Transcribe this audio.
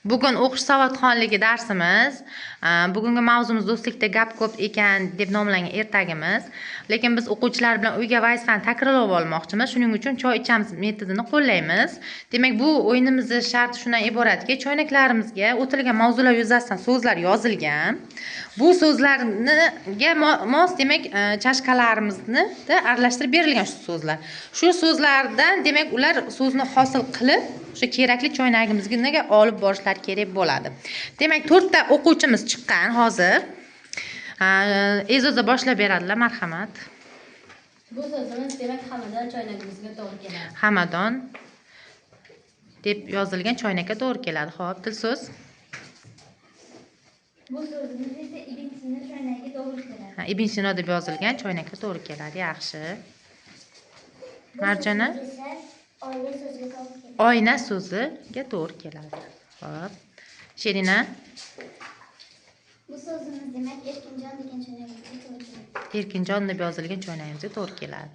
Bugun o'qish savodxonligi darsimiz. Bugungi mavzumiz do'stlikda gap ko'p ekan deb nomlangan ertagimiz. Lekin biz o'quvchilar bilan uyga vazifani takrorlab olmoqchimiz. Shuning uchun choy ichamiz metodini qo'llaymiz. Demak, bu o'yinimizning sharti shundan iboratki, choynaklarimizga o'tilgan mavzular yuzasidan so'zlar yozilgan. Bu so'zlarga mos, demak, chashkalarimizni aralashtirib berilgan shu so'zlar. Shu so'zlardan, demak, ular so'zni hosil qilib o'sha kerakli choynagimizga olib borishlar kerak bo'ladi. Demak, 4 ta o'quvchimiz chiqqan hozir. E'zoza boshlab beradilar, marhamat. Bu so'zimiz demak Hamadon choynagimizga to'g'ri keladi. Hamadon deb yozilgan choynakka to'g'ri keladi. Xo'p, Dilso'z. Bu so'zimiz esa Ibn Sino choynagiga to'g'ri keladi. Ibn Sino deb yozilgan choynakka to'g'ri keladi. Yaxshi. Marjona. Oyna so'ziga to'g'ri keladi. Xo'p. Sherina. Bu so'zimiz demak Erkinjon degan choynagimizga to'g'ri keladi. Erkinjon deb yozilgan choynagimizga to'g'ri keladi.